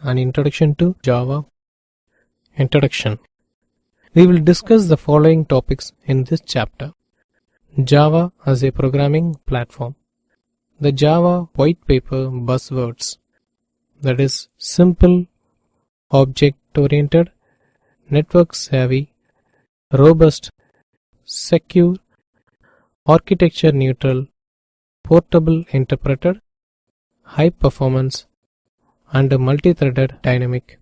An Introduction to Java. Introduction. We will discuss the following topics in this chapter. Java as a programming platform. The Java white paper buzzwords, that is simple, object-oriented, network-savvy, robust, secure, architecture-neutral, portable interpreted, high performance, and multi-threaded dynamic.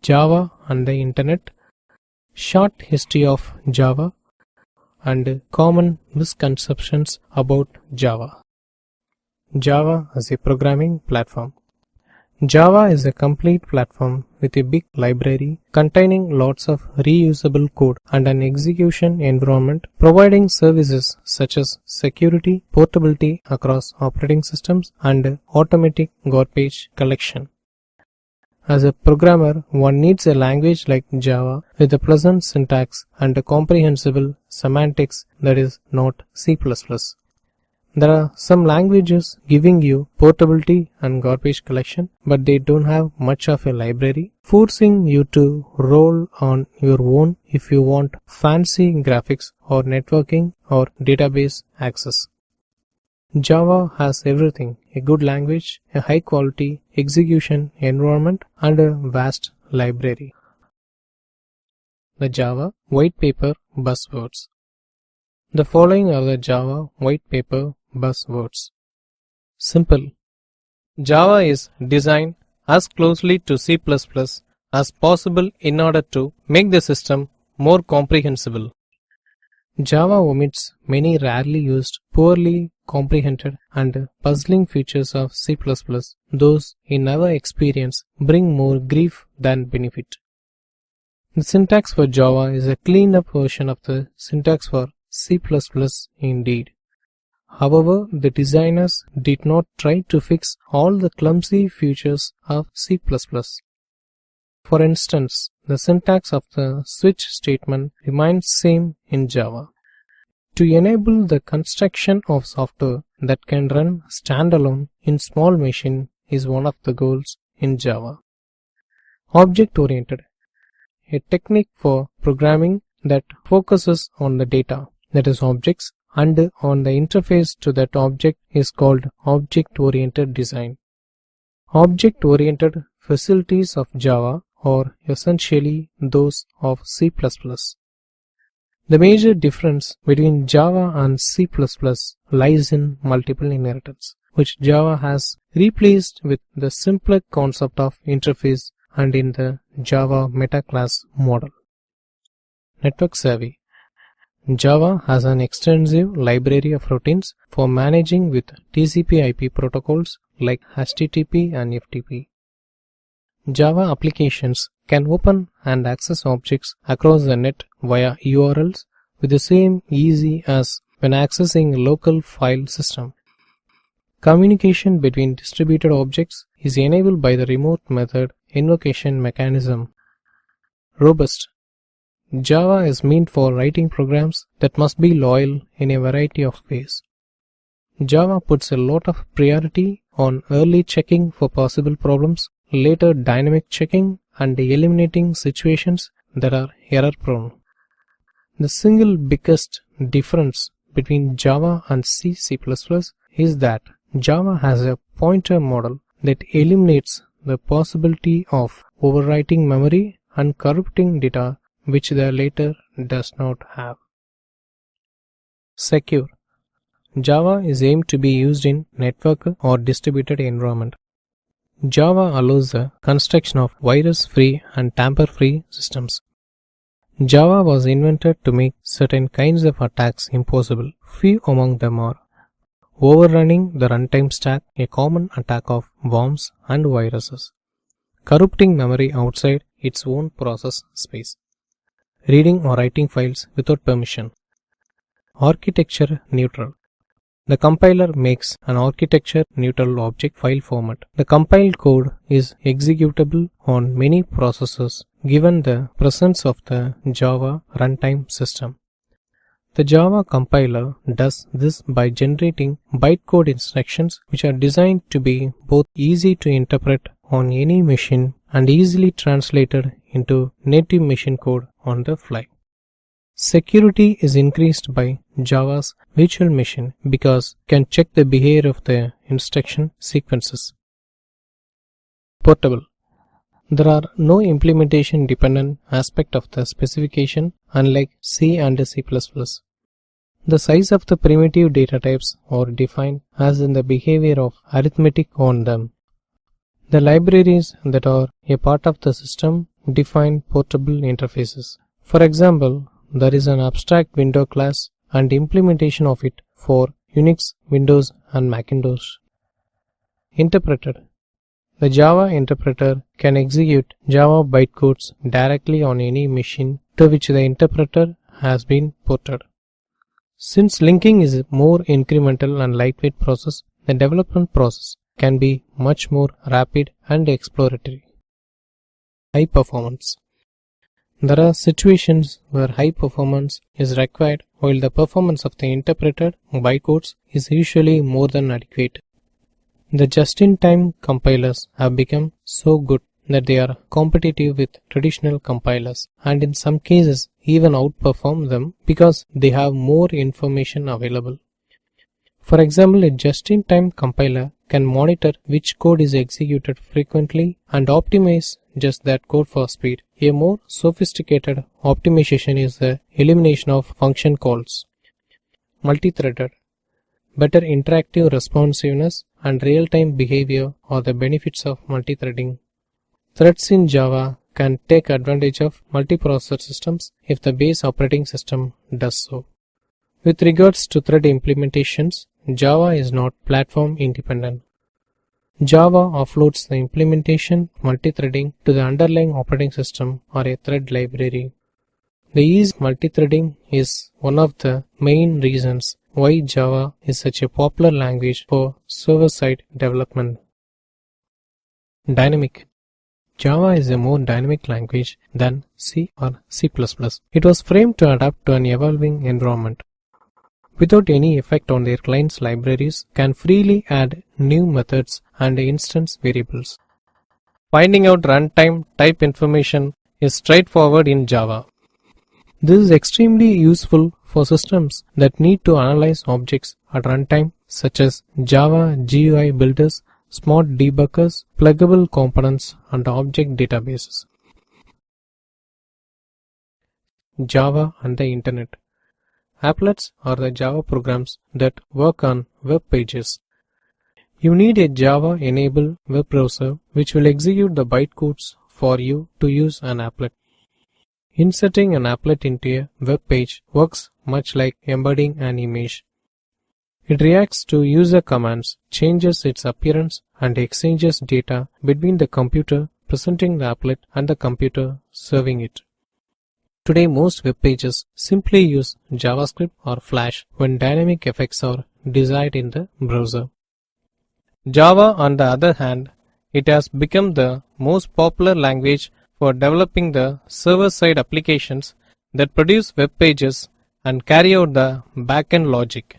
Java and the Internet, short history of Java, and common misconceptions about Java. Java as a programming platform. Java is a complete platform with a big library containing lots of reusable code and an execution environment providing services such as security, portability across operating systems, and automatic garbage collection. As a programmer, one needs a language like Java with a pleasant syntax and a comprehensible semantics that is not C++. There are some languages giving you portability and garbage collection, but they don't have much of a library, forcing you to roll on your own if you want fancy graphics or networking or database access. Java has everything: a good language, a high quality execution environment, and a vast library. The Java white paper buzzwords. The following are the Java white paper buzzwords. Simple. Java is designed as closely to C++ as possible in order to make the system more comprehensible. Java omits many rarely used, poorly comprehended, and puzzling features of C++. Those in our experience bring more grief than benefit. The syntax for Java is a cleaned up version of the syntax for C++ indeed. However, the designers did not try to fix all the clumsy features of C++. For instance, the syntax of the switch statement remains same in Java. To enable the construction of software that can run standalone in small machine is one of the goals in Java. Object-oriented, a technique for programming that focuses on the data, that is objects, and on the interface to that object is called object-oriented design. Object-oriented facilities of Java are essentially those of C++. The major difference between Java and C++ lies in multiple inheritance, which Java has replaced with the simpler concept of interface and in the Java metaclass model. Network savvy. Java has an extensive library of routines for managing with TCP/IP protocols like HTTP and FTP. Java applications can open and access objects across the net via URLs with the same ease as when accessing a local file system. Communication between distributed objects is enabled by the remote method invocation mechanism. Robust. Java is meant for writing programs that must be loyal in a variety of ways. Java puts a lot of priority on early checking for possible problems, later dynamic checking, and eliminating situations that are error-prone. The single biggest difference between Java and C++ is that Java has a pointer model that eliminates the possibility of overwriting memory and corrupting data, which the latter does not have. Secure. Java is aimed to be used in network or distributed environment. Java allows the construction of virus-free and tamper-free systems. Java was invented to make certain kinds of attacks impossible. Few among them are overrunning the runtime stack, a common attack of worms and viruses; corrupting memory outside its own process space; reading or writing files without permission. Architecture neutral. The compiler makes an architecture-neutral object file format. The compiled code is executable on many processors given the presence of the Java runtime system. The Java compiler does this by generating bytecode instructions which are designed to be both easy to interpret on any machine and easily translated into native machine code on the fly. Security is increased by Java's virtual machine because it can check the behavior of the instruction sequences. Portable. There are no implementation dependent aspect of the specification unlike C and C++. The size of the primitive data types are defined as in the behavior of arithmetic on them. The libraries that are a part of the system define portable interfaces. For example, there is an abstract window class and implementation of it for Unix, Windows and Macintosh. Interpreter. The Java interpreter can execute Java bytecodes directly on any machine to which the interpreter has been ported. Since linking is a more incremental and lightweight process, the development process can be much more rapid and exploratory. High performance. There are situations where high performance is required while the performance of the interpreted bytecodes is usually more than adequate. The just-in-time compilers have become so good that they are competitive with traditional compilers and in some cases even outperform them because they have more information available. For example, a just-in-time compiler can monitor which code is executed frequently and optimize just that code for speed. A more sophisticated optimization is the elimination of function calls. Multi-threaded. Better interactive responsiveness and real-time behavior are the benefits of multi-threading. Threads in Java can take advantage of multiprocessor systems if the base operating system does so. With regards to thread implementations, Java is not platform independent. Java offloads the implementation multi-threading to the underlying operating system or a thread library. The ease of multi-threading is one of the main reasons why Java is such a popular language for server-side development. Dynamic. Java is a more dynamic language than C or C++. It was framed to adapt to an evolving environment. Without any effect on their client's libraries, can freely add new methods and instance variables. Finding out runtime type information is straightforward in Java. This is extremely useful for systems that need to analyze objects at runtime, such as Java GUI builders, smart debuggers, pluggable components, and object databases. Java and the Internet. Applets are the Java programs that work on web pages. You need a Java-enabled web browser which will execute the bytecodes for you to use an applet. Inserting an applet into a web page works much like embedding an image. It reacts to user commands, changes its appearance, and exchanges data between the computer presenting the applet and the computer serving it. Today, most web pages simply use JavaScript or Flash when dynamic effects are desired in the browser. Java, on the other hand, it has become the most popular language for developing the server-side applications that produce web pages and carry out the backend logic.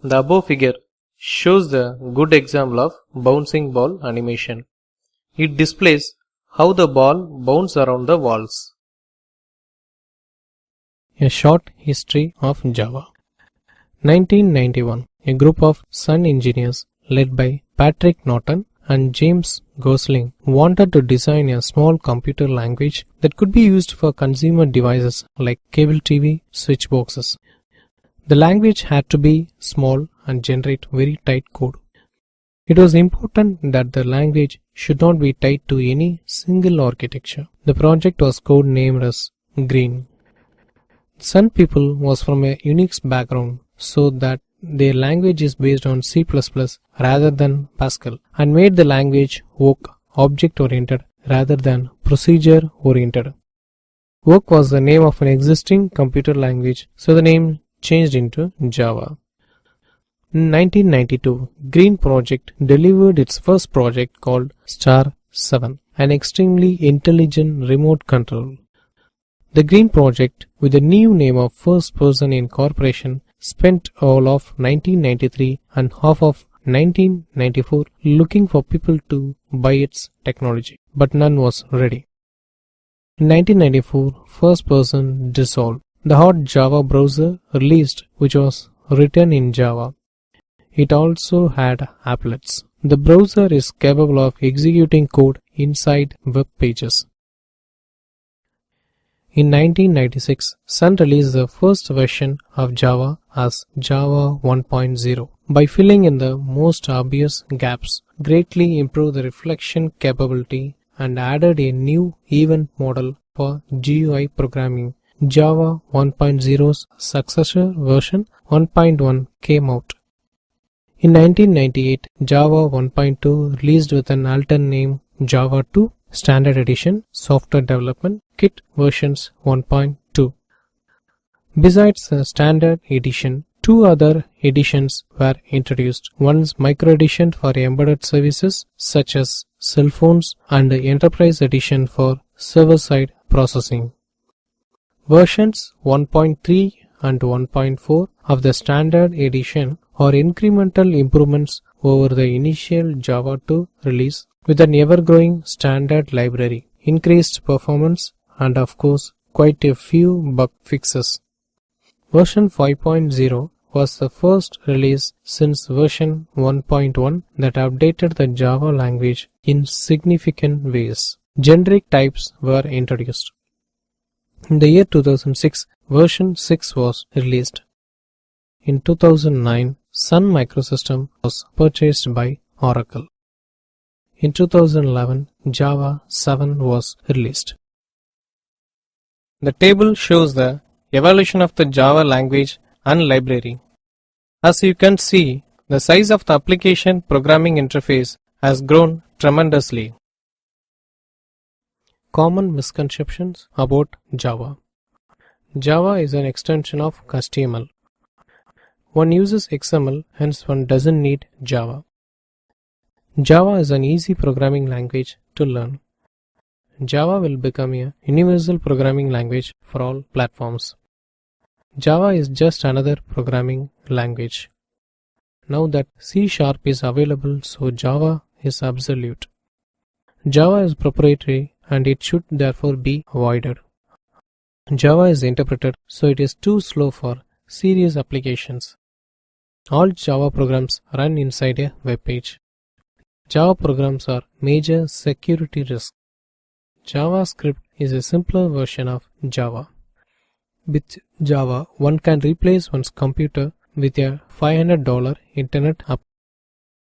The above figure shows the good example of bouncing ball animation. It displays how the ball bounces around the walls. A short history of Java. 1991, a group of Sun engineers led by Patrick Norton and James Gosling wanted to design a small computer language that could be used for consumer devices like cable TV switchboxes. The language had to be small and generate very tight code. It was important that the language should not be tied to any single architecture. The project was codenamed as Green. Sun people was from a Unix background, so that their language is based on C++ rather than Pascal, and made the language work object-oriented rather than procedure-oriented. Work was the name of an existing computer language, so the name changed into Java. In 1992, Green Project delivered its first project called Star 7, an extremely intelligent remote control. The Green Project, with the new name of First Person Incorporation, spent all of 1993 and half of 1994 looking for people to buy its technology, but none was ready. In 1994, first person dissolved. The hot Java browser released, which was written in Java. It also had applets. The browser is capable of executing code inside web pages. In 1996, Sun released the first version of Java as Java 1.0 by filling in the most obvious gaps, greatly improved the reflection capability, and added a new event model for GUI programming. Java 1.0's successor version 1.1 came out. In 1998, Java 1.2 released with an alternate name Java 2 Standard Edition Software Development Kit versions 1.2. Besides the Standard Edition, two other editions were introduced. One's Micro Edition for embedded services such as cell phones and the Enterprise Edition for server-side processing. Versions 1.3 and 1.4 of the Standard Edition are incremental improvements over the initial Java 2 release with an ever-growing standard library, increased performance, and of course quite a few bug fixes. Version 5.0 was the first release since version 1.1 that updated the Java language in significant ways. Generic types were introduced. In the year 2006, version 6 was released. In 2009, Sun Microsystem was purchased by Oracle. In 2011, Java 7 was released. The table shows the evolution of the Java language and library. As you can see, the size of the application programming interface has grown tremendously. Common misconceptions about Java. Java is an extension of HTML. One uses XML, hence one doesn't need Java. Java is an easy programming language to learn. Java will become a universal programming language for all platforms. Java is just another programming language. Now that C# is available, so Java is obsolete. Java is proprietary and it should therefore be avoided. Java is interpreted, so it is too slow for serious applications. All Java programs run inside a web page. Java programs are major security risk. JavaScript is a simpler version of Java. With Java, one can replace one's computer with a $500 internet